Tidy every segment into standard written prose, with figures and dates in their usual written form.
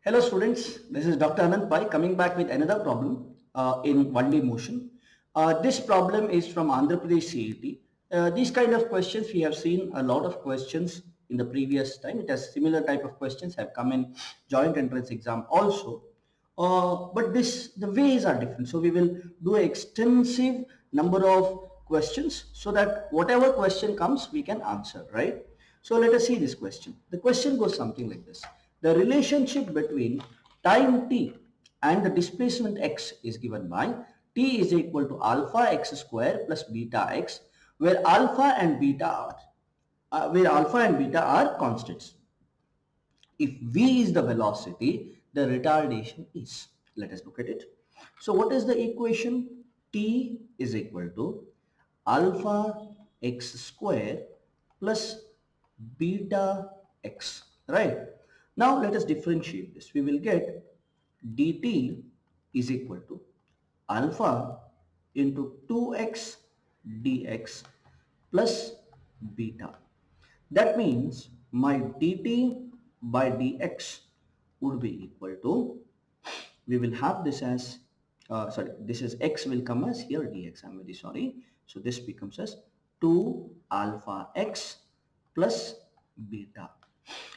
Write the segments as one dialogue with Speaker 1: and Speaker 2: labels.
Speaker 1: Hello students, this is Dr. Anand Pai coming back with another problem in 1D motion. This problem is from Andhra Pradesh CET. These kind of questions we have seen a lot of questions in the previous time. It has similar type of questions have come in joint entrance exam also. But the ways are different. So we will do an extensive number of questions so that whatever question comes we can answer, right? So let us see this question. The question goes something like this. The relationship between time t and the displacement x is given by t is equal to alpha x square plus beta x, where alpha and beta are constants. If v is the velocity, the retardation is. Let us look at it. So what is the equation? T is equal to alpha x square plus beta x, right? Now let us differentiate this. We will get dt is equal to alpha into 2x dx plus beta. That means my dt by dx would be equal to, we will have this as, this is x will come as here dx, I'm very sorry. So this becomes as 2 alpha x plus beta.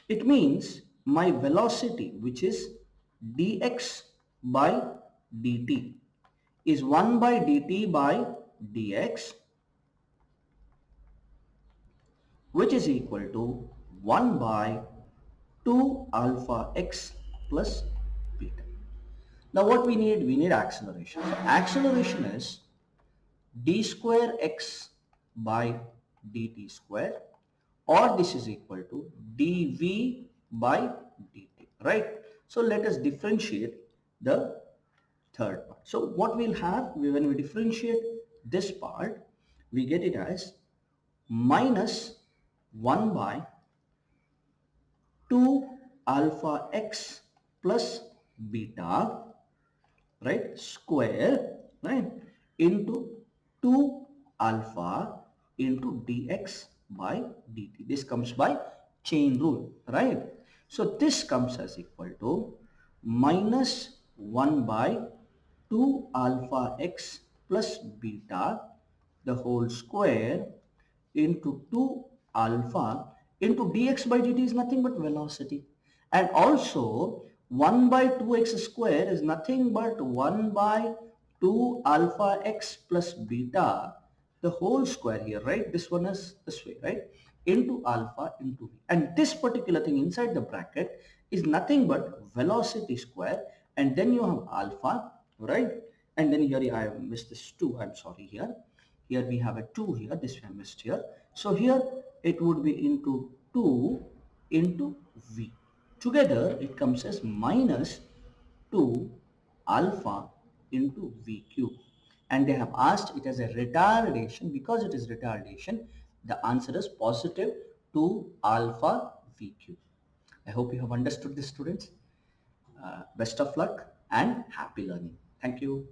Speaker 1: It means my velocity, which is dx by dt, is 1 by dt by dx, which is equal to 1 by 2 alpha x plus beta. Now what we need acceleration. So acceleration is d square x by dt square, or this is equal to dv by dt, right? So let us differentiate the third part. So what we'll have, when we differentiate this part, we get it as minus 1 by 2 alpha x plus beta, right, square, right, into 2 alpha into dx by dt. This comes by chain rule, right? So this comes as equal to minus 1 by 2 alpha x plus beta the whole square into 2 alpha into dx by dt is nothing but velocity, and also 1 by 2x square is nothing but 1 by 2 alpha x plus beta the whole square here, right? This one is this way, right? Into alpha into v, and this particular thing inside the bracket is nothing but velocity square, and then you have alpha, right? And then here I have missed this 2, I'm sorry. Here we have a 2 here, this we have missed here. So here it would be into 2 into v. Together it comes as minus 2 alpha into v cube. And they have asked it as a retardation. Because it is retardation, the answer is positive 2 alpha v cube. I hope you have understood this, students. Best of luck and happy learning. Thank you.